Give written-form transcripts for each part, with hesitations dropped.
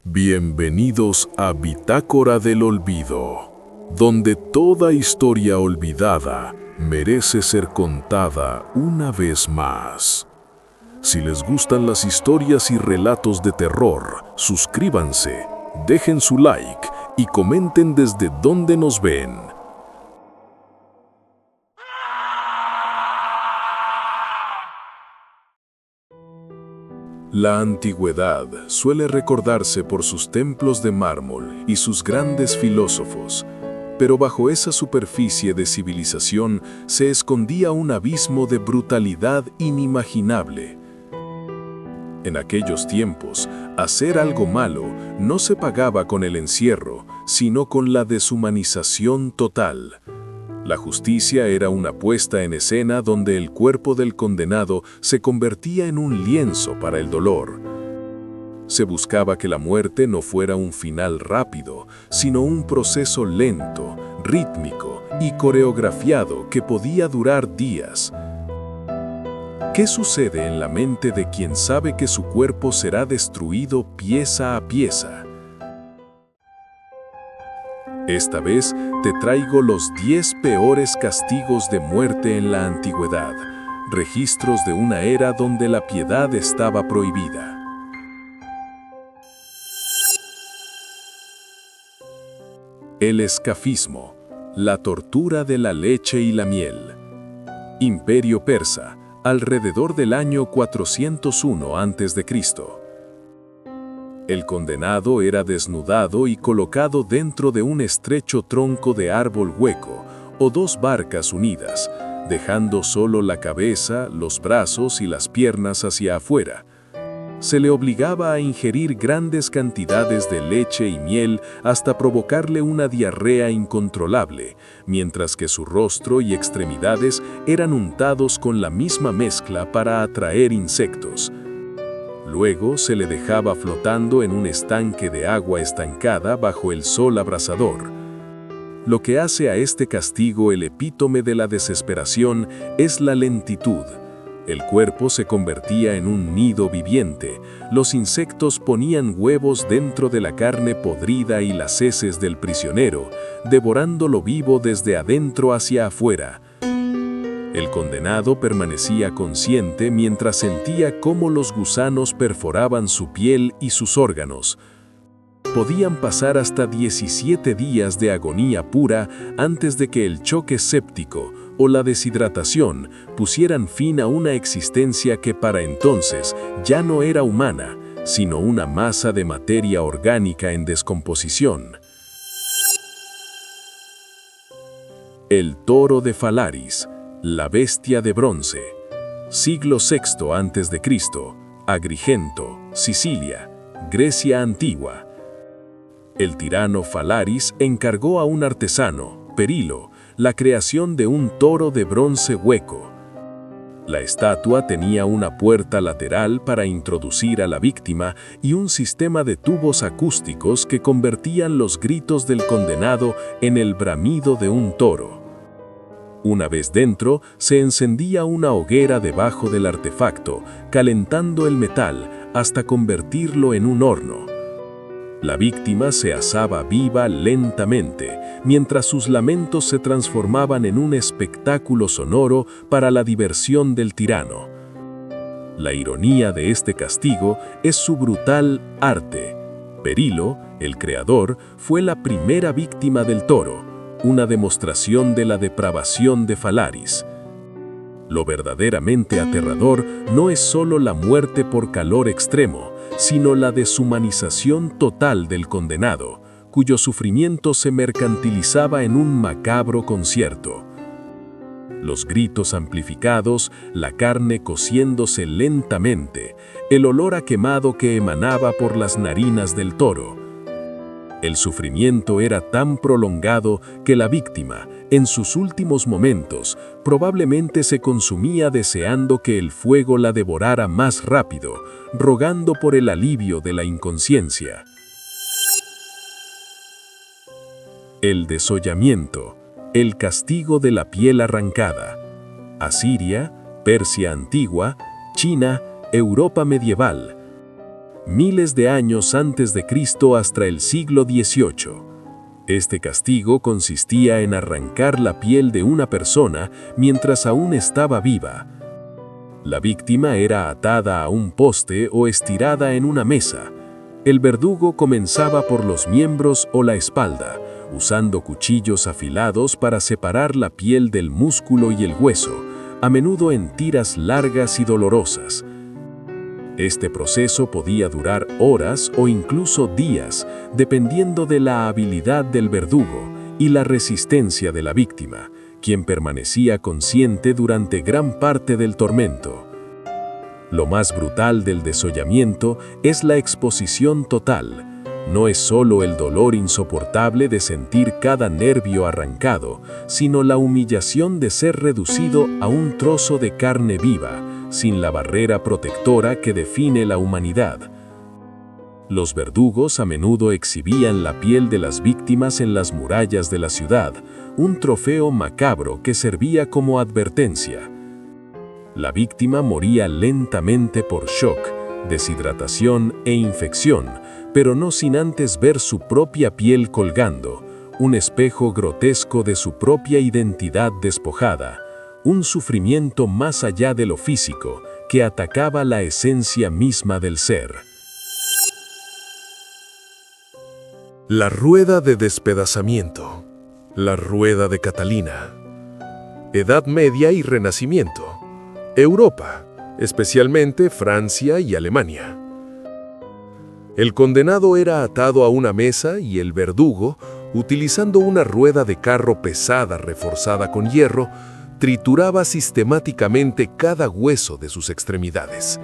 Bienvenidos a Bitácora del Olvido, donde toda historia olvidada merece ser contada una vez más. Si les gustan las historias y relatos de terror, suscríbanse, dejen su like y comenten desde dónde nos ven. La antigüedad suele recordarse por sus templos de mármol y sus grandes filósofos, pero bajo esa superficie de civilización se escondía un abismo de brutalidad inimaginable. En aquellos tiempos, hacer algo malo no se pagaba con el encierro, sino con la deshumanización total. La justicia era una puesta en escena donde el cuerpo del condenado se convertía en un lienzo para el dolor. Se buscaba que la muerte no fuera un final rápido, sino un proceso lento, rítmico y coreografiado que podía durar días. ¿Qué sucede en la mente de quien sabe que su cuerpo será destruido pieza a pieza? Esta vez te traigo los 10 peores castigos de muerte en la antigüedad, registros de una era donde la piedad estaba prohibida. El escafismo, la tortura de la leche y la miel. Imperio persa, alrededor del año 401 a.C. El condenado era desnudado y colocado dentro de un estrecho tronco de árbol hueco o dos barcas unidas, dejando solo la cabeza, los brazos y las piernas hacia afuera. Se le obligaba a ingerir grandes cantidades de leche y miel hasta provocarle una diarrea incontrolable, mientras que su rostro y extremidades eran untados con la misma mezcla para atraer insectos. Luego se le dejaba flotando en un estanque de agua estancada bajo el sol abrasador. Lo que hace a este castigo el epítome de la desesperación es la lentitud. El cuerpo se convertía en un nido viviente, los insectos ponían huevos dentro de la carne podrida y las heces del prisionero, devorándolo vivo desde adentro hacia afuera. El condenado permanecía consciente mientras sentía cómo los gusanos perforaban su piel y sus órganos. Podían pasar hasta 17 días de agonía pura antes de que el choque séptico o la deshidratación pusieran fin a una existencia que para entonces ya no era humana, sino una masa de materia orgánica en descomposición. El toro de Falaris, la bestia de bronce. Siglo VI a.C., Agrigento, Sicilia, Grecia antigua. El tirano Falaris encargó a un artesano, Perilo, la creación de un toro de bronce hueco. La estatua tenía una puerta lateral para introducir a la víctima y un sistema de tubos acústicos que convertían los gritos del condenado en el bramido de un toro. Una vez dentro, se encendía una hoguera debajo del artefacto, calentando el metal hasta convertirlo en un horno. La víctima se asaba viva lentamente, mientras sus lamentos se transformaban en un espectáculo sonoro para la diversión del tirano. La ironía de este castigo es su brutal arte. Perilo, el creador, fue la primera víctima del toro, una demostración de la depravación de Falaris. Lo verdaderamente aterrador no es solo la muerte por calor extremo, sino la deshumanización total del condenado, cuyo sufrimiento se mercantilizaba en un macabro concierto. Los gritos amplificados, la carne cociéndose lentamente, el olor a quemado que emanaba por las narinas del toro. El sufrimiento era tan prolongado que la víctima, en sus últimos momentos, probablemente se consumía deseando que el fuego la devorara más rápido, rogando por el alivio de la inconsciencia. El desollamiento, el castigo de la piel arrancada. Asiria, Persia antigua, China, Europa medieval. miles de años antes de Cristo hasta el siglo XVIII. Este castigo consistía en arrancar la piel de una persona mientras aún estaba viva. La víctima era atada a un poste o estirada en una mesa. El verdugo comenzaba por los miembros o la espalda, usando cuchillos afilados para separar la piel del músculo y el hueso, a menudo en tiras largas y dolorosas. Este proceso podía durar horas o incluso días, dependiendo de la habilidad del verdugo y la resistencia de la víctima, quien permanecía consciente durante gran parte del tormento. Lo más brutal del desollamiento es la exposición total. No es solo el dolor insoportable de sentir cada nervio arrancado, sino la humillación de ser reducido a un trozo de carne viva, sin la barrera protectora que define la humanidad. Los verdugos a menudo exhibían la piel de las víctimas en las murallas de la ciudad, un trofeo macabro que servía como advertencia. La víctima moría lentamente por shock, deshidratación e infección, pero no sin antes ver su propia piel colgando, un espejo grotesco de su propia identidad despojada, un sufrimiento más allá de lo físico que atacaba la esencia misma del ser. La rueda de despedazamiento, la rueda de Catalina. Edad Media y Renacimiento. Europa, especialmente Francia y Alemania. El condenado era atado a una mesa y el verdugo, utilizando una rueda de carro pesada reforzada con hierro, trituraba sistemáticamente cada hueso de sus extremidades.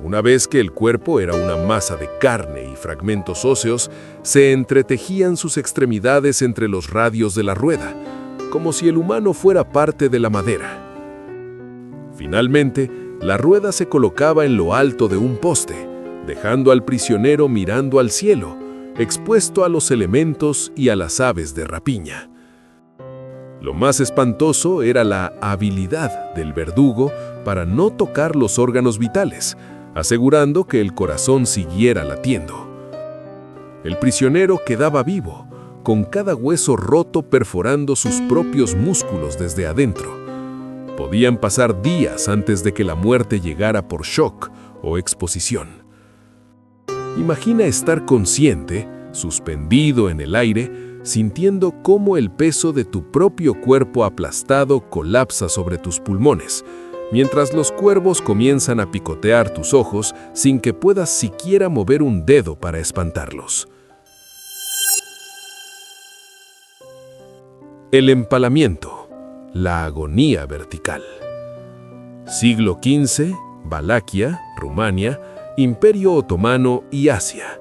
Una vez que el cuerpo era una masa de carne y fragmentos óseos, se entretejían sus extremidades entre los radios de la rueda, como si el humano fuera parte de la madera. Finalmente, la rueda se colocaba en lo alto de un poste, dejando al prisionero mirando al cielo, expuesto a los elementos y a las aves de rapiña. Lo más espantoso era la habilidad del verdugo para no tocar los órganos vitales, asegurando que el corazón siguiera latiendo. El prisionero quedaba vivo, con cada hueso roto perforando sus propios músculos desde adentro. Podían pasar días antes de que la muerte llegara por shock o exposición. Imagina estar consciente, suspendido en el aire, sintiendo cómo el peso de tu propio cuerpo aplastado colapsa sobre tus pulmones, mientras los cuervos comienzan a picotear tus ojos sin que puedas siquiera mover un dedo para espantarlos. El empalamiento. La agonía vertical. Siglo XV, Valaquia, Rumania, Imperio Otomano y Asia.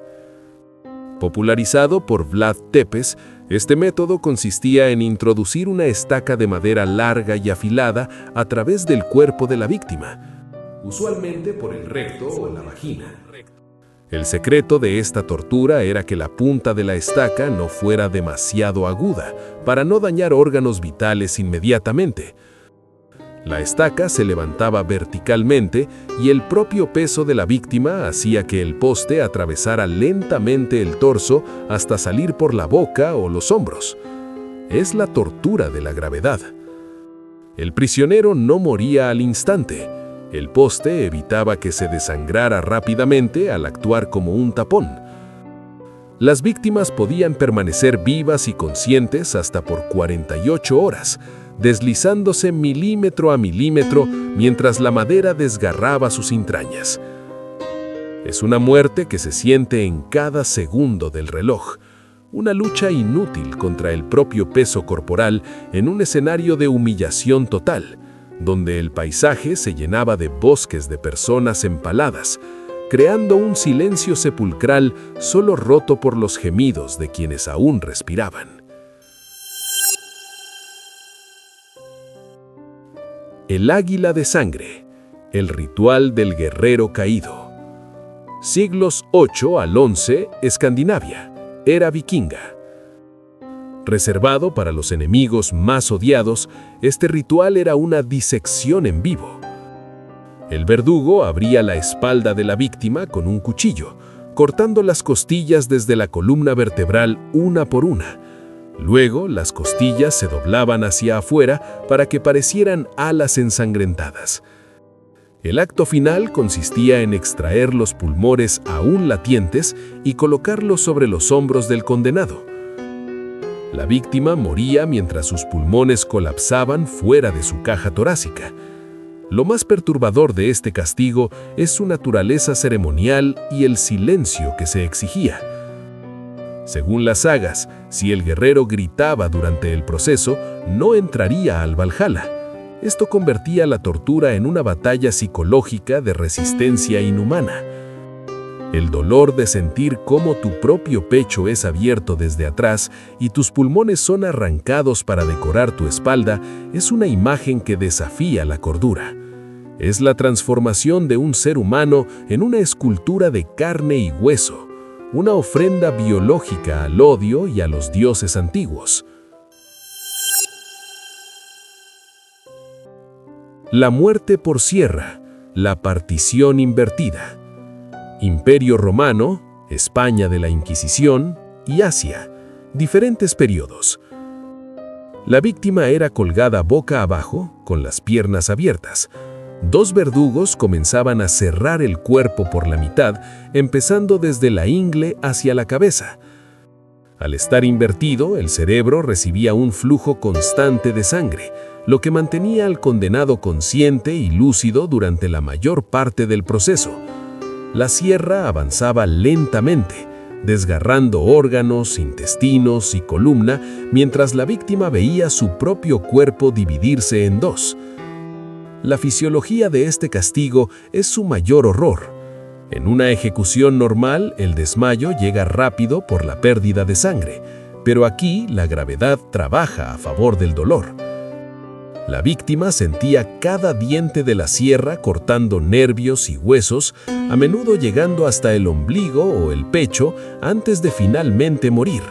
Popularizado por Vlad Tepes, este método consistía en introducir una estaca de madera larga y afilada a través del cuerpo de la víctima, usualmente por el recto o la vagina. El secreto de esta tortura era que la punta de la estaca no fuera demasiado aguda para no dañar órganos vitales inmediatamente. La estaca se levantaba verticalmente y el propio peso de la víctima hacía que el poste atravesara lentamente el torso hasta salir por la boca o los hombros. Es la tortura de la gravedad. El prisionero no moría al instante. El poste evitaba que se desangrara rápidamente al actuar como un tapón. Las víctimas podían permanecer vivas y conscientes hasta por 48 horas, deslizándose milímetro a milímetro mientras la madera desgarraba sus entrañas. Es una muerte que se siente en cada segundo del reloj, una lucha inútil contra el propio peso corporal en un escenario de humillación total, donde el paisaje se llenaba de bosques de personas empaladas, creando un silencio sepulcral solo roto por los gemidos de quienes aún respiraban. El águila de sangre, el ritual del guerrero caído. Siglos 8 al 11, Escandinavia, era vikinga. Reservado para los enemigos más odiados, este ritual era una disección en vivo. El verdugo abría la espalda de la víctima con un cuchillo, cortando las costillas desde la columna vertebral una por una. Luego, las costillas se doblaban hacia afuera para que parecieran alas ensangrentadas. El acto final consistía en extraer los pulmones aún latientes y colocarlos sobre los hombros del condenado. La víctima moría mientras sus pulmones colapsaban fuera de su caja torácica. Lo más perturbador de este castigo es su naturaleza ceremonial y el silencio que se exigía. Según las sagas, si el guerrero gritaba durante el proceso, no entraría al Valhalla. Esto convertía la tortura en una batalla psicológica de resistencia inhumana. El dolor de sentir cómo tu propio pecho es abierto desde atrás y tus pulmones son arrancados para decorar tu espalda es una imagen que desafía la cordura. Es la transformación de un ser humano en una escultura de carne y hueso, una ofrenda biológica al odio y a los dioses antiguos. La muerte por sierra, la partición invertida. Imperio Romano, España de la Inquisición y Asia, diferentes periodos. La víctima era colgada boca abajo, con las piernas abiertas. Dos verdugos comenzaban a cerrar el cuerpo por la mitad, empezando desde la ingle hacia la cabeza. Al estar invertido, el cerebro recibía un flujo constante de sangre, lo que mantenía al condenado consciente y lúcido durante la mayor parte del proceso. La sierra avanzaba lentamente, desgarrando órganos, intestinos y columna, mientras la víctima veía su propio cuerpo dividirse en dos. La fisiología de este castigo es su mayor horror. En una ejecución normal, el desmayo llega rápido por la pérdida de sangre, pero aquí la gravedad trabaja a favor del dolor. La víctima sentía cada diente de la sierra cortando nervios y huesos, a menudo llegando hasta el ombligo o el pecho antes de finalmente morir.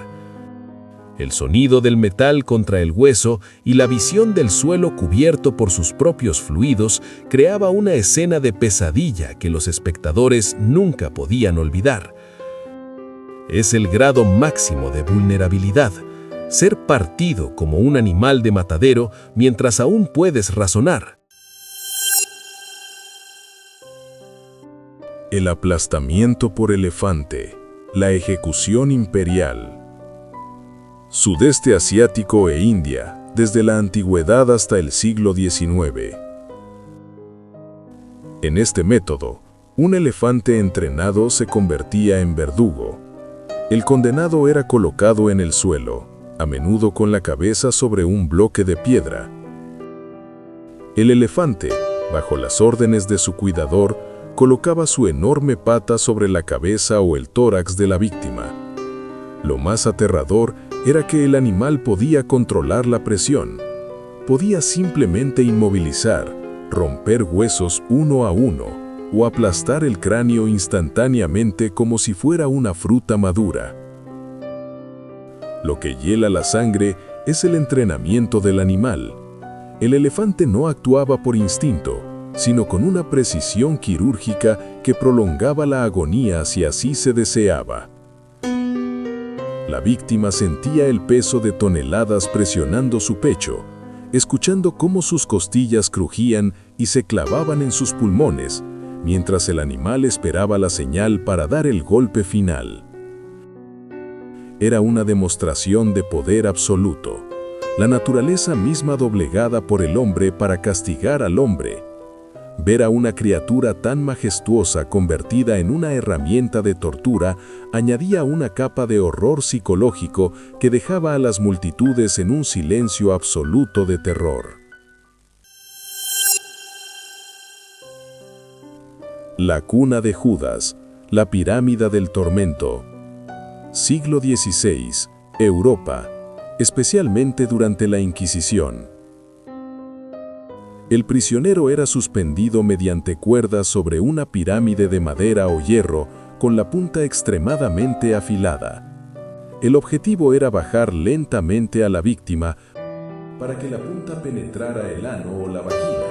El sonido del metal contra el hueso y la visión del suelo cubierto por sus propios fluidos creaba una escena de pesadilla que los espectadores nunca podían olvidar. Es el grado máximo de vulnerabilidad. Ser partido como un animal de matadero mientras aún puedes razonar. El aplastamiento por elefante, la ejecución imperial. Sudeste asiático e India, desde la antigüedad hasta el siglo XIX. En este método, un elefante entrenado se convertía en verdugo. El condenado era colocado en el suelo, a menudo con la cabeza sobre un bloque de piedra. El elefante, bajo las órdenes de su cuidador, colocaba su enorme pata sobre la cabeza o el tórax de la víctima. Lo más aterrador era que el animal podía controlar la presión. Podía simplemente inmovilizar, romper huesos uno a uno o aplastar el cráneo instantáneamente como si fuera una fruta madura. Lo que hiela la sangre es el entrenamiento del animal. El elefante no actuaba por instinto, sino con una precisión quirúrgica que prolongaba la agonía si así se deseaba. La víctima sentía el peso de toneladas presionando su pecho, escuchando cómo sus costillas crujían y se clavaban en sus pulmones, mientras el animal esperaba la señal para dar el golpe final. Era una demostración de poder absoluto, la naturaleza misma doblegada por el hombre para castigar al hombre. Ver a una criatura tan majestuosa convertida en una herramienta de tortura añadía una capa de horror psicológico que dejaba a las multitudes en un silencio absoluto de terror. La cuna de Judas, la pirámide del tormento. Siglo XVI, Europa, especialmente durante la Inquisición. El prisionero era suspendido mediante cuerdas sobre una pirámide de madera o hierro con la punta extremadamente afilada. El objetivo era bajar lentamente a la víctima para que la punta penetrara el ano o la vagina.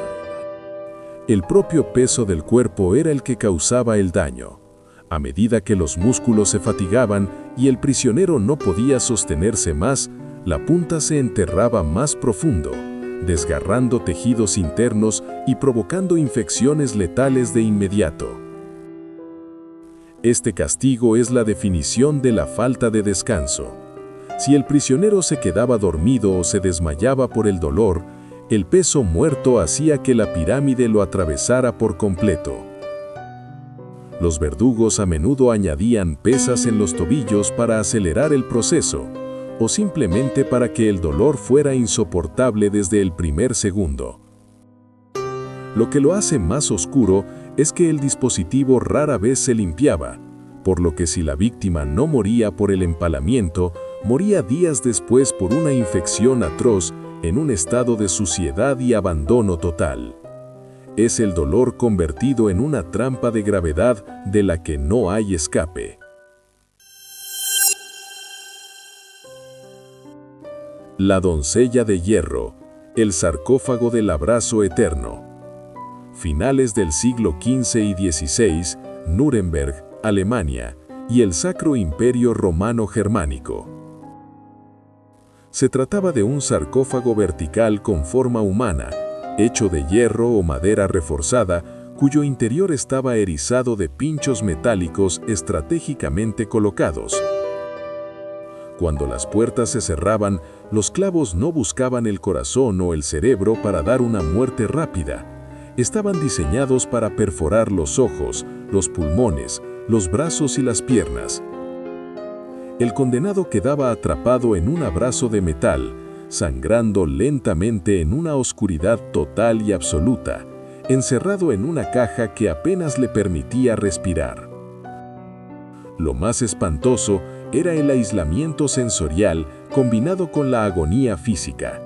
El propio peso del cuerpo era el que causaba el daño. A medida que los músculos se fatigaban y el prisionero no podía sostenerse más, la punta se enterraba más profundo, desgarrando tejidos internos y provocando infecciones letales de inmediato. Este castigo es la definición de la falta de descanso. Si el prisionero se quedaba dormido o se desmayaba por el dolor, el peso muerto hacía que la pirámide lo atravesara por completo. Los verdugos a menudo añadían pesas en los tobillos para acelerar el proceso, o simplemente para que el dolor fuera insoportable desde el primer segundo. Lo que lo hace más oscuro es que el dispositivo rara vez se limpiaba, por lo que si la víctima no moría por el empalamiento, moría días después por una infección atroz en un estado de suciedad y abandono total. Es el dolor convertido en una trampa de gravedad de la que no hay escape. La doncella de hierro, el sarcófago del abrazo eterno. Finales del siglo XV y XVI, Nuremberg, Alemania, y el Sacro Imperio Romano Germánico. Se trataba de un sarcófago vertical con forma humana, hecho de hierro o madera reforzada, cuyo interior estaba erizado de pinchos metálicos estratégicamente colocados. Cuando las puertas se cerraban, los clavos no buscaban el corazón o el cerebro para dar una muerte rápida. Estaban diseñados para perforar los ojos, los pulmones, los brazos y las piernas. El condenado quedaba atrapado en un abrazo de metal, sangrando lentamente en una oscuridad total y absoluta, encerrado en una caja que apenas le permitía respirar. Lo más espantoso era el aislamiento sensorial combinado con la agonía física.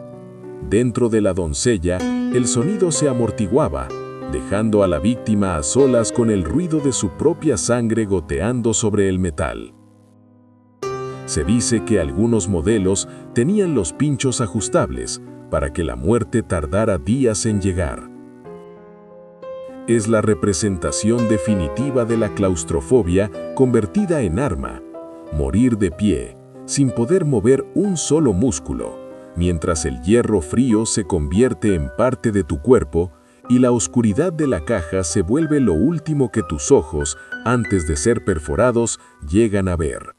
Dentro de la doncella, el sonido se amortiguaba, dejando a la víctima a solas con el ruido de su propia sangre goteando sobre el metal. Se dice que algunos modelos tenían los pinchos ajustables para que la muerte tardara días en llegar. Es la representación definitiva de la claustrofobia convertida en arma, morir de pie, sin poder mover un solo músculo, mientras el hierro frío se convierte en parte de tu cuerpo y la oscuridad de la caja se vuelve lo último que tus ojos, antes de ser perforados, llegan a ver.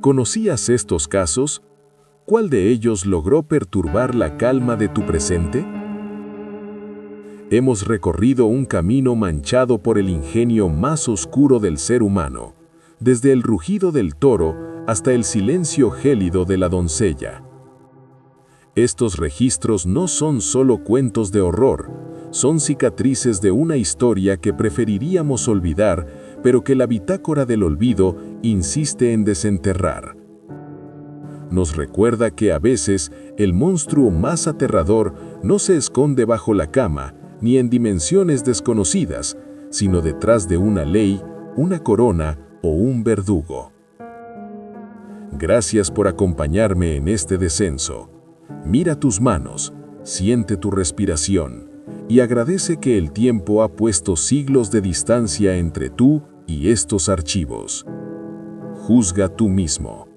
¿Conocías estos casos? ¿Cuál de ellos logró perturbar la calma de tu presente? Hemos recorrido un camino manchado por el ingenio más oscuro del ser humano, desde el rugido del toro hasta el silencio gélido de la doncella. Estos registros no son solo cuentos de horror, son cicatrices de una historia que preferiríamos olvidar, pero que la bitácora del olvido insiste en desenterrar. Nos recuerda que a veces el monstruo más aterrador no se esconde bajo la cama ni en dimensiones desconocidas, sino detrás de una ley, una corona o un verdugo. Gracias por acompañarme en este descenso. Mira tus manos, siente tu respiración y agradece que el tiempo ha puesto siglos de distancia entre tú y estos archivos. Juzga tú mismo.